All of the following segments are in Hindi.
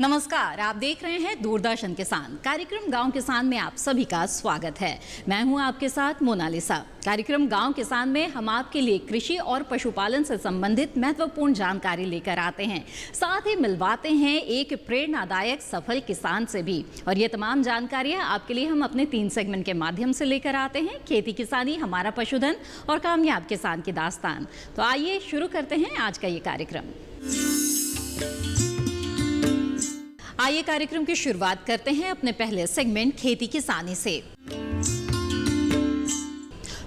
नमस्कार, आप देख रहे हैं दूरदर्शन किसान कार्यक्रम गांव किसान में आप सभी का स्वागत है। मैं हूं आपके साथ मोनालिसा। कार्यक्रम गांव किसान में हम आपके लिए कृषि और पशुपालन से संबंधित महत्वपूर्ण जानकारी लेकर आते हैं, साथ ही मिलवाते हैं एक प्रेरणादायक सफल किसान से भी। और ये तमाम जानकारियां आपके लिए हम अपने 3 सेगमेंट के माध्यम से लेकर आते हैं, खेती किसानी, हमारा पशुधन और कामयाब किसान की दास्तान। तो आइए शुरू करते हैं आज का ये कार्यक्रम। आइए कार्यक्रम की शुरुआत करते हैं अपने पहले सेगमेंट खेती किसानी से।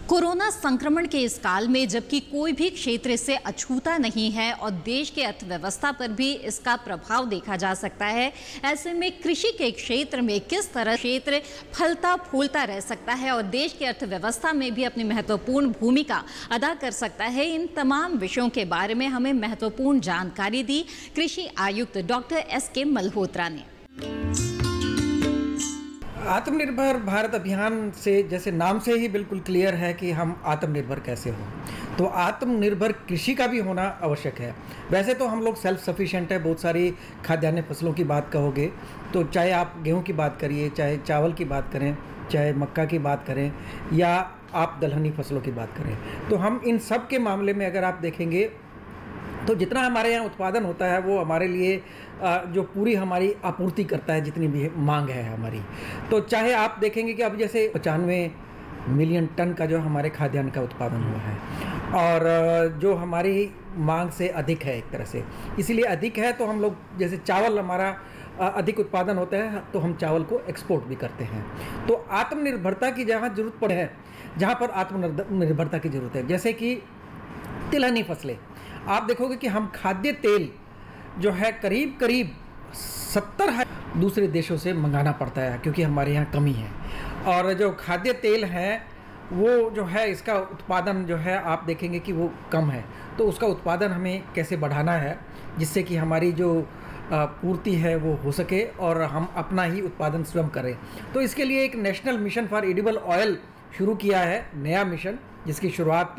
कोरोना संक्रमण के इस काल में जबकि कोई भी क्षेत्र इससे अछूता नहीं है और देश के अर्थव्यवस्था पर भी इसका प्रभाव देखा जा सकता है, ऐसे में कृषि के क्षेत्र में किस तरह क्षेत्र फलता फूलता रह सकता है और देश की अर्थव्यवस्था में भी अपनी महत्वपूर्ण भूमिका अदा कर सकता है, इन तमाम विषयों के बारे में हमें महत्वपूर्ण जानकारी दी कृषि आयुक्त डॉक्टर SK मल्होत्रा ने। आत्मनिर्भर भारत अभियान से जैसे नाम से ही बिल्कुल क्लियर है कि हम आत्मनिर्भर कैसे हों, तो आत्मनिर्भर कृषि का भी होना आवश्यक है। वैसे तो हम लोग सेल्फ सफिशिएंट है, बहुत सारी खाद्यान्न फसलों की बात कहोगे तो चाहे आप गेहूं की बात करिए, चाहे चावल की बात करें, चाहे मक्का की बात करें या आप दलहनी फसलों की बात करें, तो हम इन सब के मामले में अगर आप देखेंगे तो जितना हमारे यहाँ उत्पादन होता है वो हमारे लिए जो पूरी हमारी आपूर्ति करता है, जितनी भी मांग है हमारी। तो चाहे आप देखेंगे कि अब जैसे 95 मिलियन टन का जो हमारे खाद्यान्न का उत्पादन हुआ है और जो हमारी मांग से अधिक है एक तरह से, इसीलिए अधिक है तो हम लोग जैसे चावल हमारा अधिक उत्पादन होता है तो हम चावल को एक्सपोर्ट भी करते हैं। तो आत्मनिर्भरता की जहाँ जरूरत पड़े है, जहाँ पर आत्मनिर्भरता की जरूरत है, जैसे कि तिलहनी फसलें, आप देखोगे कि हम खाद्य तेल जो है करीब 70 दूसरे देशों से मंगाना पड़ता है क्योंकि हमारे यहाँ कमी है। और जो खाद्य तेल है वो जो है इसका उत्पादन जो है आप देखेंगे कि वो कम है, तो उसका उत्पादन हमें कैसे बढ़ाना है जिससे कि हमारी जो पूर्ति है वो हो सके और हम अपना ही उत्पादन स्वयं करें। तो इसके लिए एक national mission for edible oil शुरू किया है, नया मिशन जिसकी शुरुआत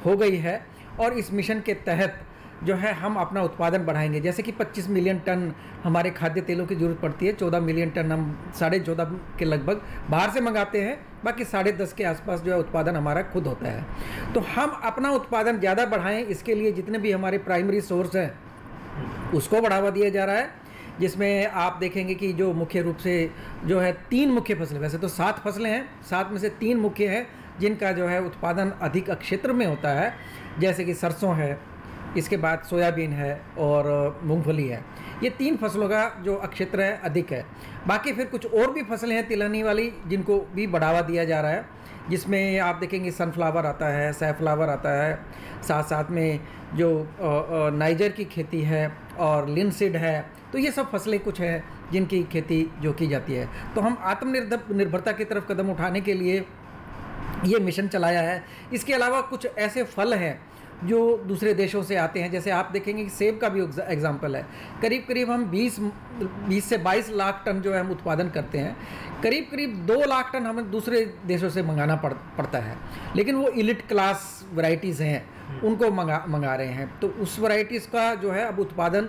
हो गई है और इस मिशन के तहत जो है हम अपना उत्पादन बढ़ाएंगे। जैसे कि 25 मिलियन टन हमारे खाद्य तेलों की ज़रूरत पड़ती है, 14 मिलियन टन हम 14.5 के लगभग बाहर से मंगाते हैं, बाकी 10.5 के आसपास जो है उत्पादन हमारा खुद होता है। तो हम अपना उत्पादन ज़्यादा बढ़ाएं, इसके लिए जितने भी हमारे प्राइमरी सोर्स हैं उसको बढ़ावा दिया जा रहा है, जिसमें आप देखेंगे कि जो मुख्य रूप से जो है 3 मुख्य फसलें, वैसे तो 7 फसलें हैं, 7 में से 3 मुख्य हैं जिनका जो है उत्पादन अधिक क्षेत्र में होता है, जैसे कि सरसों है, इसके बाद सोयाबीन है और मूंगफली है। ये 3 फसलों का जो क्षेत्र है अधिक है। बाकी फिर कुछ और भी फसलें हैं तिलहनी वाली जिनको भी बढ़ावा दिया जा रहा है, जिसमें आप देखेंगे सनफ्लावर आता है, सैफ्लावर आता है, साथ साथ में जो नाइजर की खेती है और लिनसीड है। तो ये सब फसलें कुछ हैं जिनकी खेती जो की जाती है। तो हम आत्मनिर्भरता की तरफ कदम उठाने के लिए ये मिशन चलाया है। इसके अलावा कुछ ऐसे फल हैं जो दूसरे देशों से आते हैं, जैसे आप देखेंगे कि सेब का भी एग्जाम्पल है। करीब हम 20 से 22 लाख टन जो है हम उत्पादन करते हैं, करीब 2 लाख टन हमें दूसरे देशों से मंगाना पड़ता है, लेकिन वो इलिट क्लास वैरायटीज़ हैं उनको मंगा रहे हैं। तो उस वैरायटीज़ का जो है अब उत्पादन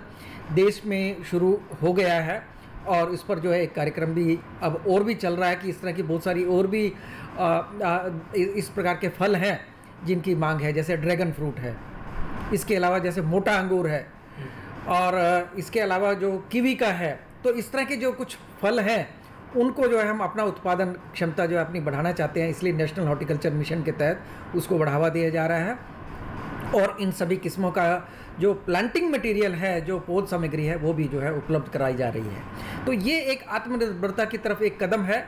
देश में शुरू हो गया है और इस पर जो है एक कार्यक्रम भी अब और भी चल रहा है कि इस तरह की बहुत सारी और भी इस प्रकार के फल हैं जिनकी मांग है, जैसे ड्रैगन फ्रूट है, इसके अलावा जैसे मोटा अंगूर है और इसके अलावा जो कीवी का है। तो इस तरह के जो कुछ फल हैं उनको जो है हम अपना उत्पादन क्षमता जो है अपनी बढ़ाना चाहते हैं, इसलिए नेशनल हॉर्टिकल्चर मिशन के तहत उसको बढ़ावा दिया जा रहा है। और इन सभी किस्मों का जो प्लांटिंग मटेरियल है, जो पौध सामग्री है, वो भी जो है उपलब्ध कराई जा रही है। तो ये एक आत्मनिर्भरता की तरफ एक कदम है।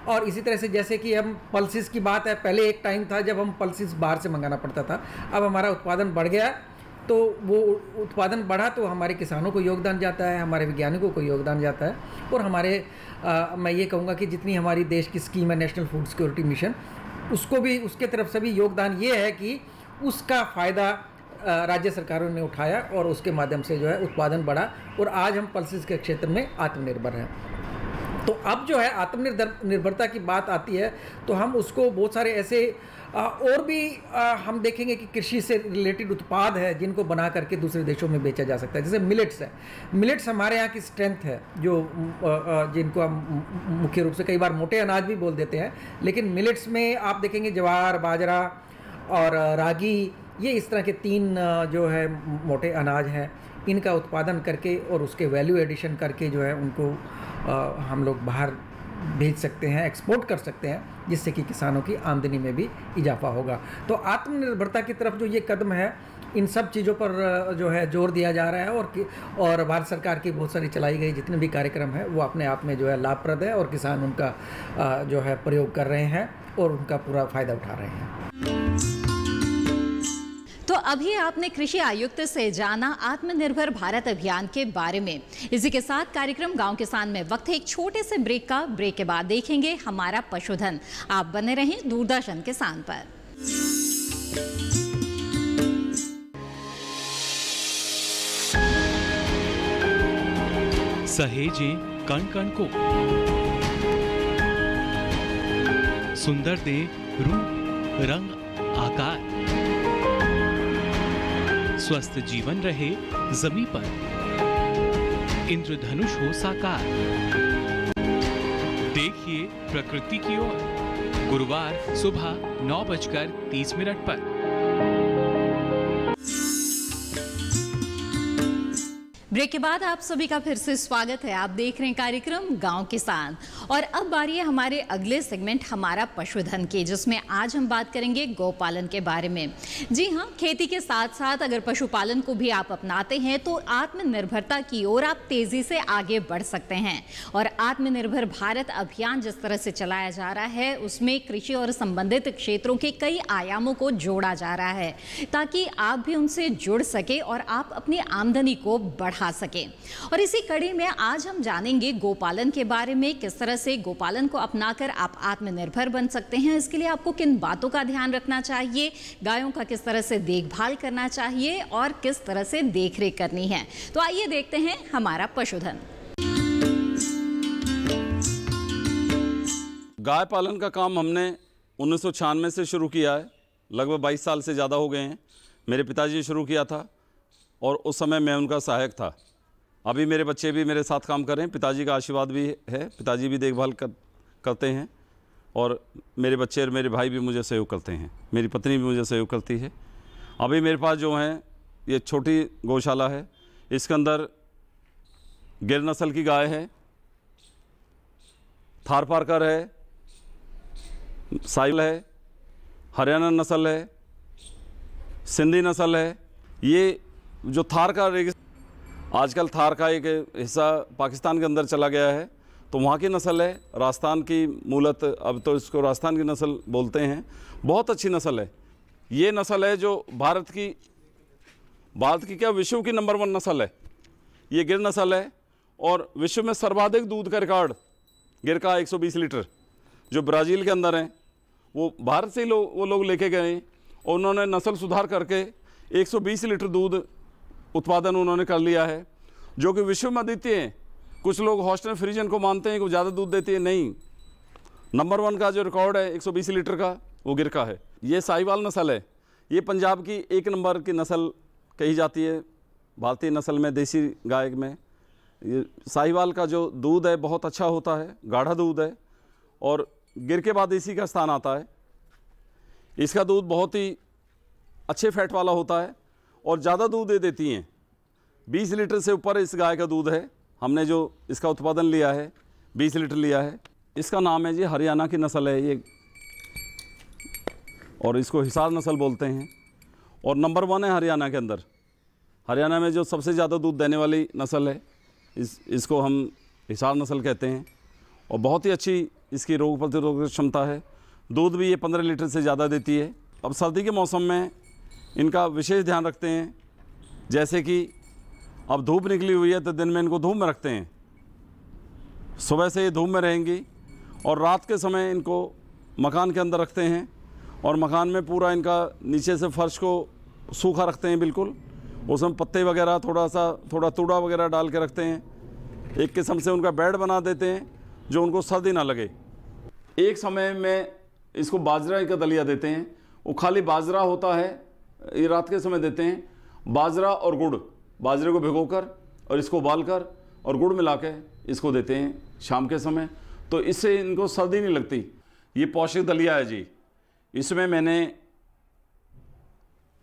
और इसी तरह से जैसे कि हम पल्सेस की बात है, पहले एक टाइम था जब हम पल्सेस बाहर से मंगाना पड़ता था, अब हमारा उत्पादन बढ़ गया, तो वो उत्पादन बढ़ा तो हमारे किसानों को योगदान जाता है, हमारे वैज्ञानिकों को योगदान जाता है और हमारे मैं ये कहूँगा कि जितनी हमारी देश की स्कीम है नेशनल फूड सिक्योरिटी मिशन, उसको भी उसके तरफ से भी योगदान ये है कि उसका फ़ायदा राज्य सरकारों ने उठाया और उसके माध्यम से जो है उत्पादन बढ़ा और आज हम पल्सेस के क्षेत्र में आत्मनिर्भर हैं। तो अब जो है आत्मनिर्भरता की बात आती है तो हम उसको बहुत सारे ऐसे और भी हम देखेंगे कि कृषि से रिलेटेड उत्पाद है जिनको बना करके दूसरे देशों में बेचा जा सकता है। जैसे मिलेट्स है, मिलेट्स हमारे यहाँ की स्ट्रेंथ है, जो जिनको हम मुख्य रूप से कई बार मोटे अनाज भी बोल देते हैं, लेकिन मिलेट्स में आप देखेंगे ज्वार, बाजरा और रागी, ये इस तरह के 3 जो है मोटे अनाज हैं, इनका उत्पादन करके और उसके वैल्यू एडिशन करके जो है उनको हम लोग बाहर भेज सकते हैं, एक्सपोर्ट कर सकते हैं, जिससे कि किसानों की आमदनी में भी इजाफा होगा। तो आत्मनिर्भरता की तरफ जो ये कदम है, इन सब चीज़ों पर जो है जोर दिया जा रहा है और भारत सरकार की बहुत सारी चलाई गई जितने भी कार्यक्रम हैं वो अपने आप में जो है लाभप्रद है और किसान उनका जो है प्रयोग कर रहे हैं और उनका पूरा फ़ायदा उठा रहे हैं। तो अभी आपने कृषि आयुक्त से जाना आत्मनिर्भर भारत अभियान के बारे में। इसी के साथ कार्यक्रम गांव किसान में वक्त है एक छोटे से ब्रेक का। ब्रेक के बाद देखेंगे हमारा पशुधन। आप बने रहें दूरदर्शन किसान पर। सहेजे कण कण को, सुंदर दे रूप रंग आकार, स्वस्थ जीवन रहे जमीन पर, इंद्रधनुष हो साकार। देखिए प्रकृति की ओर, गुरुवार सुबह 9:30 पर। ब्रेक के बाद आप सभी का फिर से स्वागत है। आप देख रहे हैं कार्यक्रम गांव किसान और अब बारी है हमारे अगले सेगमेंट हमारा पशुधन की, जिसमें आज हम बात करेंगे गौपालन के बारे में। जी हाँ, खेती के साथ साथ अगर पशुपालन को भी आप अपनाते हैं तो आत्मनिर्भरता की ओर आप तेजी से आगे बढ़ सकते हैं। और आत्मनिर्भर भारत अभियान जिस तरह से चलाया जा रहा है उसमें कृषि और संबंधित क्षेत्रों के कई आयामों को जोड़ा जा रहा है ताकि आप भी उनसे जुड़ सके और आप अपनी आमदनी को बढ़ा सके। और इसी कड़ी में आज हम जानेंगे गोपालन के बारे में, किस तरह से गोपालन को अपनाकर आप आत्मनिर्भर बन सकते हैं। इसके लिए आपको किन बातों का ध्यान रखना चाहिए, गायों का किस तरह से देखभाल करना चाहिए और किस तरह से देखरेख करनी है। तो आइए देखते हैं हमारा पशुधन। गाय पालन का काम हमने 1996 से शुरू किया है। लगभग 22 साल से ज़्यादा हो गए हैं। मेरे पिताजी ने शुरू किया था और उस समय मैं उनका सहायक था। अभी मेरे बच्चे भी मेरे साथ काम कर रहे हैं। पिताजी का आशीर्वाद भी है, पिताजी भी देखभाल करते हैं और मेरे बच्चे और मेरे भाई भी मुझे सहयोग करते हैं। मेरी पत्नी भी मुझे सहयोग करती है। अभी मेरे पास जो है ये छोटी गौशाला है, इसके अंदर गिर नस्ल की गाय है, थारपारकर है, साहिवाल है, हरियाणा नस्ल है, सिंधी नस्ल है। ये जो थार का आजकल थार का एक हिस्सा पाकिस्तान के अंदर चला गया है, तो वहाँ की नस्ल है। राजस्थान की मूलत, अब तो इसको राजस्थान की नस्ल बोलते हैं। बहुत अच्छी नस्ल है। ये नस्ल है जो भारत की क्या विश्व की नंबर 1 नस्ल है। ये गिर नस्ल है और विश्व में सर्वाधिक दूध का रिकॉर्ड गिर का 120 लीटर जो ब्राज़ील के अंदर है, वो भारत से ही वो लोग लेके गए और उन्होंने नस्ल सुधार करके 120 लीटर दूध उत्पादन उन्होंने कर लिया है, जो कि विश्व में अद्वितीय है। कुछ लोग हॉस्टन फ्रीजन को मानते हैं कि वो ज़्यादा दूध देती है, नहीं। नंबर 1 का जो रिकॉर्ड है 120 लीटर का, वो गिर का है। ये साहिवाल नस्ल है। ये पंजाब की 1 नंबर की नस्ल कही जाती है भारतीय नस्ल में, देसी गाय में। ये साहिवाल का जो दूध है बहुत अच्छा होता है, गाढ़ा दूध है और गिर के बाद इसी का स्थान आता है। इसका दूध बहुत ही अच्छे फैट वाला होता है और ज़्यादा दूध दे देती हैं। 20 लीटर से ऊपर इस गाय का दूध है। हमने जो इसका उत्पादन लिया है 20 लीटर लिया है। इसका नाम है जी हरियाणा की नस्ल है ये, और इसको हिसार नस्ल बोलते हैं और नंबर 1 है हरियाणा के अंदर। हरियाणा में जो सबसे ज़्यादा दूध देने वाली नस्ल है इसको हम हिसार नस्ल कहते हैं और बहुत ही अच्छी इसकी रोग प्रतिरोधक क्षमता है। दूध भी ये 15 लीटर से ज़्यादा देती है। अब सर्दी के मौसम में इनका विशेष ध्यान रखते हैं, जैसे कि अब धूप निकली हुई है तो दिन में इनको धूप में रखते हैं। सुबह से ये धूप में रहेंगी और रात के समय इनको मकान के अंदर रखते हैं और मकान में पूरा इनका नीचे से फर्श को सूखा रखते हैं बिल्कुल। उसमें पत्ते वगैरह थोड़ा तूड़ा वगैरह डाल के रखते हैं। एक किस्म से उनका बेड बना देते हैं जो उनको सर्दी ना लगे। एक समय में इसको बाजरा का दलिया देते हैं, वो खाली बाजरा होता है, ये रात के समय देते हैं। बाजरा और गुड़, बाजरे को भिगोकर और इसको उबालकर और गुड़ मिला के इसको देते हैं शाम के समय, तो इससे इनको सर्दी नहीं लगती। ये पौष्टिक दलिया है जी। इसमें मैंने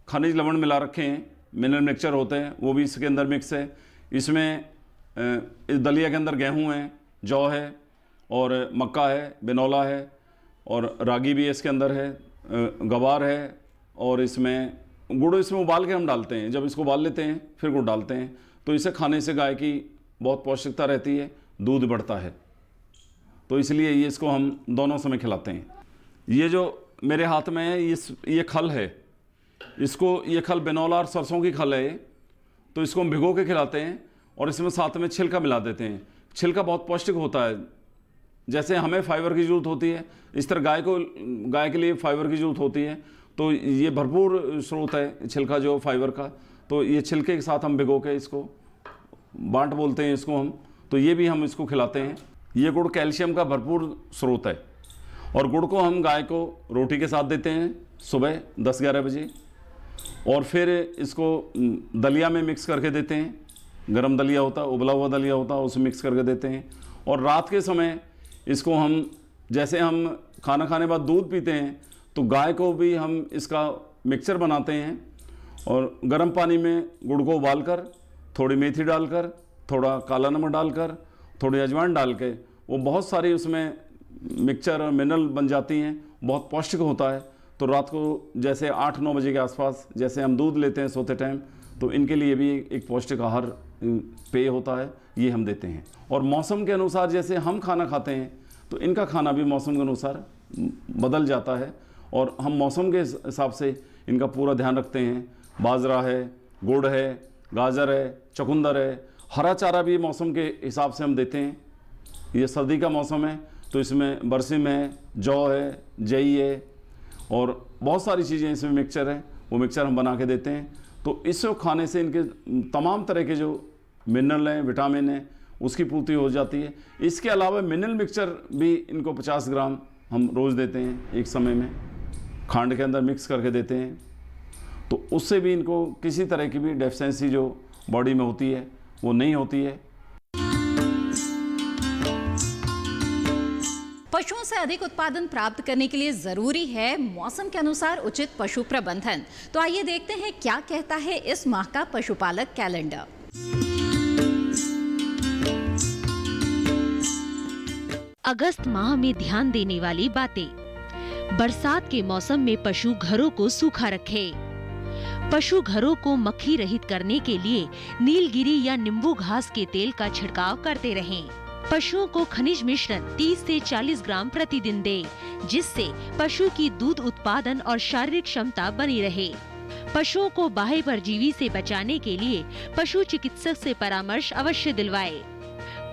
खनिज लवण मिला रखे हैं, मिनरल मिक्सचर होते हैं वो भी इसके अंदर मिक्स है। इसमें इस दलिया के अंदर गेहूं है, जौ है और मक्का है, बिनौला है और रागी भी इसके अंदर है, गवार है और इसमें गुड़ इसमें उबाल के हम डालते हैं। जब इसको उबाल लेते हैं फिर गुड़ डालते हैं, तो इसे खाने से गाय की बहुत पौष्टिकता रहती है, दूध बढ़ता है, तो इसलिए ये इसको हम दोनों समय खिलाते हैं। ये जो मेरे हाथ में है ये खल है, इसको ये खल बिनौला और सरसों की खल है, तो इसको हम भिगो के खिलाते हैं और इसमें साथ में छिलका मिला देते हैं। छिलका बहुत पौष्टिक होता है, जैसे हमें फाइबर की ज़रूरत होती है इस तरह गाय के लिए फाइबर की ज़रूरत होती है, तो ये भरपूर स्रोत है छिलका जो फाइबर का। तो ये छिलके के साथ हम भिगो के इसको बांट बोलते हैं इसको हम, तो ये भी हम इसको खिलाते हैं। ये गुड़ कैल्शियम का भरपूर स्रोत है और गुड़ को हम गाय को रोटी के साथ देते हैं सुबह 10-11 बजे और फिर इसको दलिया में मिक्स करके देते हैं। गरम दलिया होता है, उबला हुआ दलिया होता है, उसमें मिक्स करके देते हैं। और रात के समय इसको हम, जैसे हम खाना खाने के बाद दूध पीते हैं, तो गाय को भी हम इसका मिक्सचर बनाते हैं और गर्म पानी में गुड़ को उबालकर, थोड़ी मेथी डालकर, थोड़ा काला नमक डालकर, थोड़ी अजवाइन डाल के, वो बहुत सारी उसमें मिक्सचर और मिनरल बन जाती हैं, बहुत पौष्टिक होता है। तो रात को जैसे 8-9 बजे के आसपास जैसे हम दूध लेते हैं सोते टाइम, तो इनके लिए भी एक पौष्टिक आहार पेय होता है, ये हम देते हैं। और मौसम के अनुसार जैसे हम खाना खाते हैं तो इनका खाना भी मौसम के अनुसार बदल जाता है और हम मौसम के हिसाब से इनका पूरा ध्यान रखते हैं। बाजरा है, गुड़ है, गाजर है, चुकंदर है, हरा चारा भी मौसम के हिसाब से हम देते हैं। ये सर्दी का मौसम है तो इसमें बरसिम है, जौ है, जई है और बहुत सारी चीज़ें इसमें मिक्सचर है, वो मिक्सचर हम बना के देते हैं। तो इसको खाने से इनके तमाम तरह के जो मिनरल हैं, विटामिन हैं, उसकी पूर्ति हो जाती है। इसके अलावा मिनरल मिक्सचर भी इनको 50 ग्राम हम रोज़ देते हैं, एक समय में खांड के अंदर मिक्स करके देते हैं, तो उससे भी इनको किसी तरह की भी डेफिशिएंसी जो बॉडी में होती है वो नहीं होती है। पशुओं से अधिक उत्पादन प्राप्त करने के लिए जरूरी है मौसम के अनुसार उचित पशु प्रबंधन। तो आइए देखते हैं क्या कहता है इस माह का पशुपालक कैलेंडर। अगस्त माह में ध्यान देने वाली बातें। बरसात के मौसम में पशु घरों को सूखा रखे। पशु घरों को मक्खी रहित करने के लिए नीलगिरी या नींबू घास के तेल का छिड़काव करते रहें। पशुओं को खनिज मिश्रण 30 से 40 ग्राम प्रतिदिन दें, जिससे पशु की दूध उत्पादन और शारीरिक क्षमता बनी रहे। पशुओं को बाह्य परजीवी से बचाने के लिए पशु चिकित्सक से परामर्श अवश्य दिलवाएं।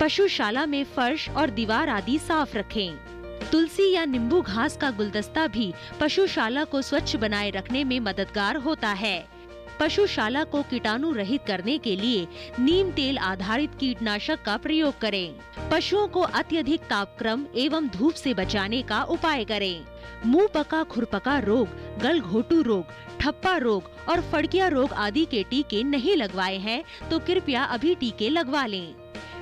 पशुशाला में फर्श और दीवार आदि साफ रखें। तुलसी या नींबू घास का गुलदस्ता भी पशुशाला को स्वच्छ बनाए रखने में मददगार होता है। पशुशाला को कीटाणु रहित करने के लिए नीम तेल आधारित कीटनाशक का प्रयोग करें। पशुओं को अत्यधिक तापक्रम एवं धूप से बचाने का उपाय करें। मुंह पका खुरपका रोग, गलघोटू रोग, ठप्पा रोग और फड़किया रोग आदि के टीके नहीं लगवाए हैं तो कृपया अभी टीके लगवा लें।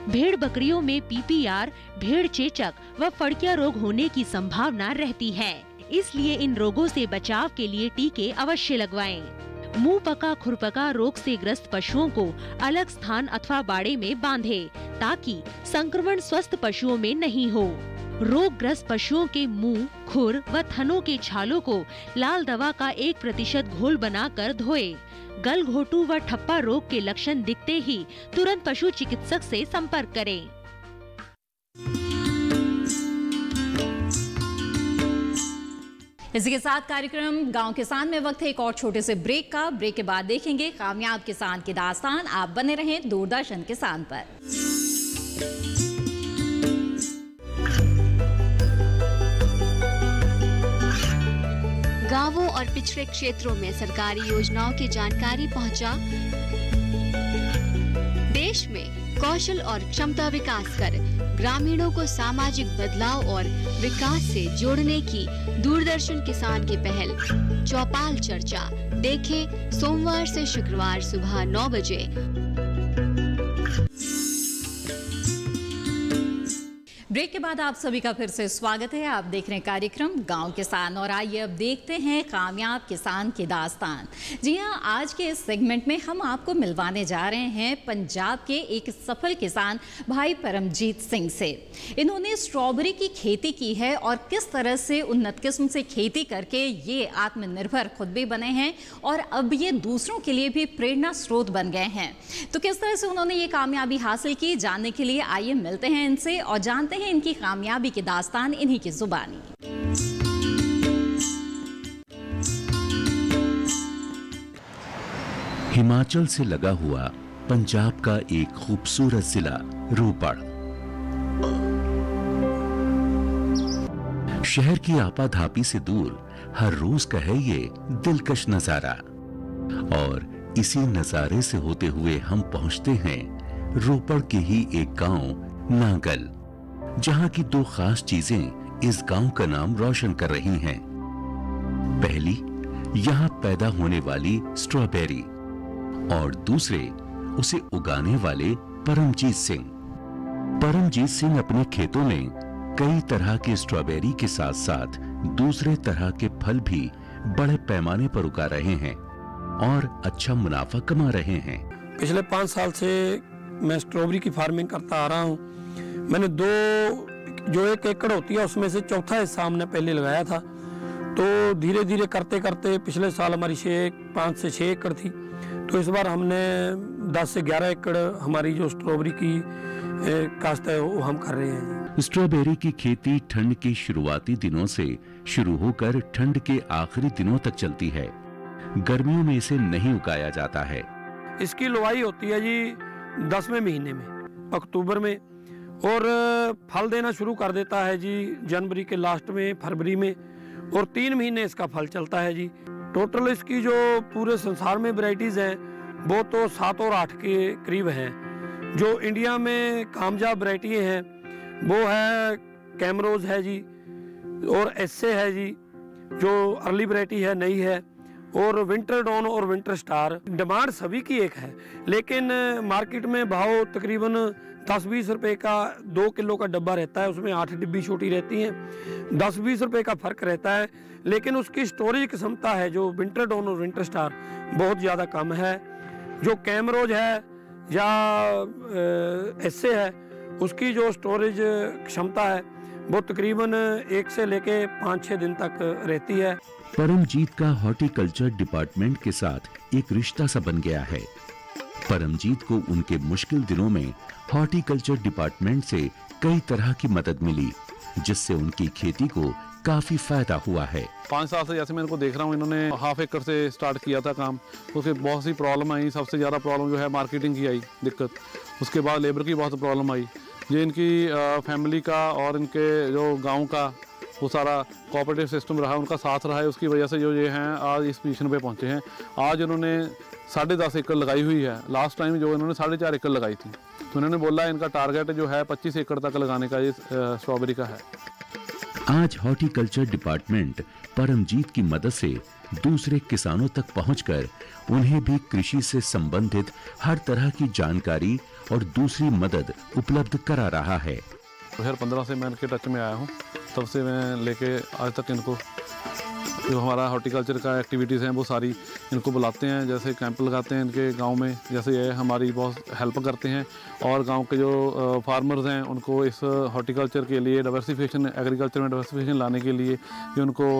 भेड़ बकरियों में पीपीआर, भेड़ चेचक व फड़किया रोग होने की संभावना रहती है, इसलिए इन रोगों से बचाव के लिए टीके अवश्य लगवाएं। मुंह पका खुरपका रोग से ग्रस्त पशुओं को अलग स्थान अथवा बाड़े में बांधें, ताकि संक्रमण स्वस्थ पशुओं में नहीं हो। रोग ग्रस्त पशुओं के मुंह, खुर व थनों के छालों को लाल दवा का 1% घोल बनाकर धोएं। गलघोटू व ठप्पा रोग के लक्षण दिखते ही तुरंत पशु चिकित्सक से संपर्क करें। इसी के साथ कार्यक्रम गांव किसान में वक्त है एक और छोटे से ब्रेक का। ब्रेक के बाद देखेंगे कामयाब किसान की दास्तान। आप बने रहें दूरदर्शन किसान पर। गांवों और पिछड़े क्षेत्रों में सरकारी योजनाओं की जानकारी पहुंचा। देश में कौशल और क्षमता विकास कर ग्रामीणों को सामाजिक बदलाव और विकास से जोड़ने की दूरदर्शन किसान की पहल चौपाल चर्चा देखें सोमवार से शुक्रवार सुबह 9 बजे। ब्रेक के बाद आप सभी का फिर से स्वागत है। आप देख रहे हैं कार्यक्रम गांव किसान और आइए अब देखते हैं कामयाब किसान की दास्तान। जी हां, आज के इस सेगमेंट में हम आपको मिलवाने जा रहे हैं पंजाब के एक सफल किसान भाई परमजीत सिंह से। इन्होंने स्ट्रॉबेरी की खेती की है और किस तरह से उन्नत किस्म से खेती करके ये आत्मनिर्भर खुद भी बने हैं और अब ये दूसरों के लिए भी प्रेरणा स्रोत बन गए हैं। तो किस तरह से उन्होंने ये कामयाबी हासिल की, जानने के लिए आइए मिलते हैं इनसे और जानते हैं इनकी कामयाबी की दास्तान इन्हीं की जुबानी। हिमाचल से लगा हुआ पंजाब का एक खूबसूरत जिला रोपड़। शहर की आपाधापी से दूर हर रोज का है ये दिलकश नजारा और इसी नजारे से होते हुए हम पहुंचते हैं रोपड़ के ही एक गांव नांगल, जहां की दो खास चीजें इस गांव का नाम रोशन कर रही हैं। पहली, यहां पैदा होने वाली स्ट्रॉबेरी और दूसरे, उसे उगाने वाले परमजीत सिंह। परमजीत सिंह अपने खेतों में कई तरह के स्ट्रॉबेरी के साथ साथ दूसरे तरह के फल भी बड़े पैमाने पर उगा रहे हैं और अच्छा मुनाफा कमा रहे हैं। पिछले 5 साल से मैं स्ट्रॉबेरी की फार्मिंग करता आ रहा हूँ। मैंने 1 एकड़ होती है उसमें से चौथा हिस्सा हमने पहले लगाया था। तो धीरे धीरे करते करते पिछले साल हमारी 5 से 6 एकड़ थी, तो इस बार हमने 10 से 11 एकड़ हमारी जो स्ट्रॉबेरी की काश्त है वो हम कर रहे हैं। स्ट्रॉबेरी की खेती ठंड के शुरुआती दिनों से शुरू होकर ठंड के आखिरी दिनों तक चलती है। गर्मियों में इसे नहीं उगाया जाता है। इसकी लुवाई होती है जी 10वें महीने में, अक्टूबर में, और फल देना शुरू कर देता है जी जनवरी के लास्ट में, फरवरी में, और 3 महीने इसका फल चलता है जी। टोटल इसकी जो पूरे संसार में वैरायटीज हैं वो तो 7 और 8 के करीब हैं। जो इंडिया में कामयाब वैरायटी हैं वो है कैमरोज है जी, और एसए है जी जो अर्ली वैरायटी है, नई है, और विंटर डॉन और विंटर स्टार। डिमांड सभी की एक है, लेकिन मार्केट में भाव तकरीबन 10-20 रुपए का 2 किलो का डब्बा रहता है, उसमें 8 डिब्बी छोटी रहती हैं, 10-20 रुपए का फर्क रहता है। लेकिन उसकी स्टोरेज क्षमता है जो विंटर डॉन और विंटर स्टार बहुत ज़्यादा कम है। जो कैमरोज है या एसए है उसकी जो स्टोरेज क्षमता है वो तकरीबन 1 से लेके 5-6 दिन तक रहती है। परमजीत का हॉर्टिकल्चर डिपार्टमेंट के साथ एक रिश्ता सा बन गया है। परमजीत को उनके मुश्किल दिनों में हॉर्टिकल्चर डिपार्टमेंट से कई तरह की मदद मिली, जिससे उनकी खेती को काफी फायदा हुआ है। 5 साल से जैसे मैं इनको देख रहा हूँ, इन्होंने ½ एकड़ से स्टार्ट किया था काम। उसके बहुत सी प्रॉब्लम आई। सबसे ज़्यादा प्रॉब्लम जो है मार्केटिंग की आई दिक्कत, उसके बाद लेबर की बहुत प्रॉब्लम आई। ये इनकी फैमिली का और इनके जो गांव का वो सारा कोऑपरेटिव सिस्टम रहा, उनका साथ रहा है, उसकी वजह से जो ये हैं आज इस पोजीशन पे पहुंचे हैं। आज इन्होंने 10.5 एकड़ लगाई हुई है। लास्ट टाइम जो इन्होंने 4.5 एकड़ लगाई थी, तो इन्होंने बोला इनका टारगेट जो है 25 एकड़ तक लगाने का ये स्ट्रॉबेरी का है। आज हॉर्टिकल्चर डिपार्टमेंट परमजीत की मदद से दूसरे किसानों तक पहुंचकर उन्हें भी कृषि से संबंधित हर तरह की जानकारी और दूसरी मदद उपलब्ध करा रहा है। 2015 से मैं इनके टच में आया हूँ, तब से मैं लेके आज तक इनको जो हमारा हॉर्टिकल्चर का एक्टिविटीज़ हैं वो सारी इनको बुलाते हैं, जैसे कैंप लगाते हैं इनके गांव में, जैसे ये हमारी बहुत हेल्प करते हैं। और गांव के जो फार्मर्स हैं उनको इस हॉर्टिकल्चर के लिए डाइवर्सिफिकेशन, एग्रीकल्चर में डाइवर्सिफिकेशन लाने के लिए ये उनको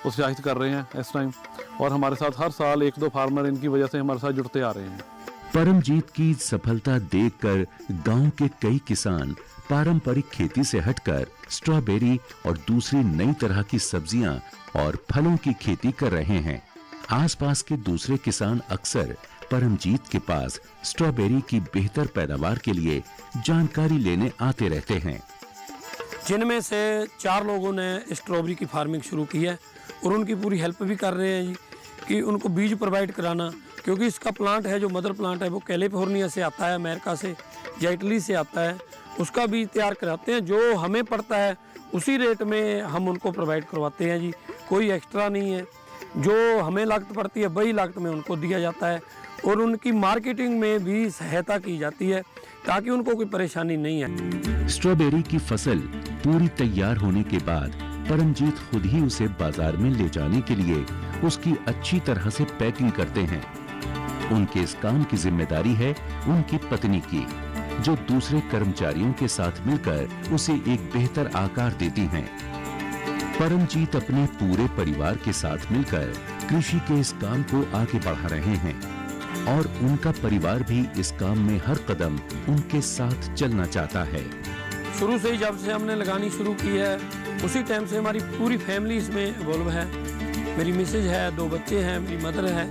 उत्साहित कर रहे हैं इस टाइम। और हमारे साथ हर साल 1-2 फार्मर इनकी वजह से हमारे साथ जुड़ते आ रहे हैं। परमजीत की सफलता देखकर गांव के कई किसान पारंपरिक खेती से हटकर स्ट्रॉबेरी और दूसरी नई तरह की सब्जियां और फलों की खेती कर रहे हैं। आसपास के दूसरे किसान अक्सर परमजीत के पास स्ट्रॉबेरी की बेहतर पैदावार के लिए जानकारी लेने आते रहते हैं, जिनमें से 4 लोगों ने स्ट्रॉबेरी की फार्मिंग शुरू की है और उनकी पूरी हेल्प भी कर रहे हैं जी, कि उनको बीज प्रोवाइड कराना, क्योंकि इसका प्लांट है, जो मदर प्लांट है वो कैलिफोर्निया से आता है, अमेरिका से या इटली से आता है, उसका बीज तैयार कराते हैं। जो हमें पड़ता है उसी रेट में हम उनको प्रोवाइड करवाते हैं जी, कोई एक्स्ट्रा नहीं है। जो हमें लागत पड़ती है वही लागत में उनको दिया जाता है और उनकी मार्केटिंग में भी सहायता की जाती है ताकि उनको कोई परेशानी नहीं है। स्ट्रॉबेरी की फसल पूरी तैयार होने के बाद परमजीत खुद ही उसे बाजार में ले जाने के लिए उसकी अच्छी तरह से पैकिंग करते हैं। उनके इस काम की जिम्मेदारी है उनकी पत्नी की, जो दूसरे कर्मचारियों के साथ मिलकर उसे एक बेहतर आकार देती हैं। परमजीत अपने पूरे परिवार के साथ मिलकर कृषि के इस काम को आगे बढ़ा रहे हैं और उनका परिवार भी इस काम में हर कदम उनके साथ चलना चाहता है। शुरू से ही जब से हमने लगानी शुरू की है उसी टाइम से हमारी पूरी फैमिली इसमें इन्वॉल्व है। मेरी मिसेज है, 2 बच्चे हैं, मेरी मदर है,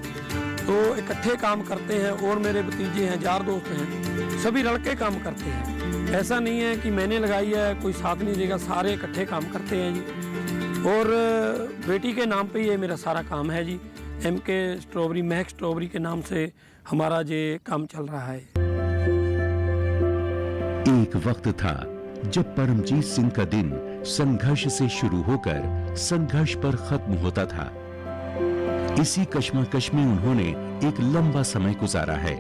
तो इकट्ठे काम करते हैं और मेरे भतीजे हैं, यार दोस्त हैं, सभी लड़के काम करते हैं। ऐसा नहीं है कि मैंने लगाई है कोई साथ नहीं देगा, सारे इकट्ठे काम करते हैं जी। और बेटी के नाम पे ये मेरा सारा काम है जी, MK स्ट्रॉबेरी, महक स्ट्रॉबेरी के नाम से हमारा ये काम चल रहा है। एक वक्त था जब परमजीत सिंह का दिन संघर्ष से शुरू होकर संघर्ष पर खत्म होता था। इसी कश्मकश में उन्होंने एक लंबा समय गुजारा है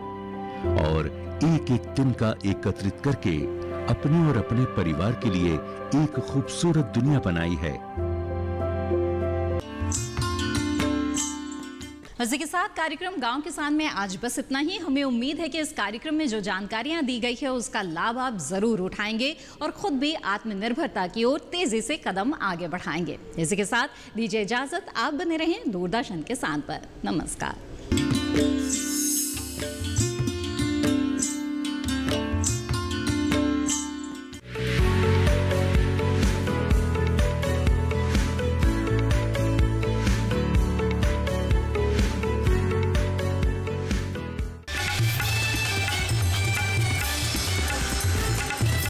और एक एक दिन का एकत्रित करके अपने और अपने परिवार के लिए एक खूबसूरत दुनिया बनाई है। इसी के साथ कार्यक्रम गांव किसान में आज बस इतना ही। हमें उम्मीद है कि इस कार्यक्रम में जो जानकारियां दी गई है उसका लाभ आप जरूर उठाएंगे और खुद भी आत्मनिर्भरता की ओर तेजी से कदम आगे बढ़ाएंगे। इसी के साथ दीजिए इजाजत, आप बने रहें दूरदर्शन किसान पर। नमस्कार।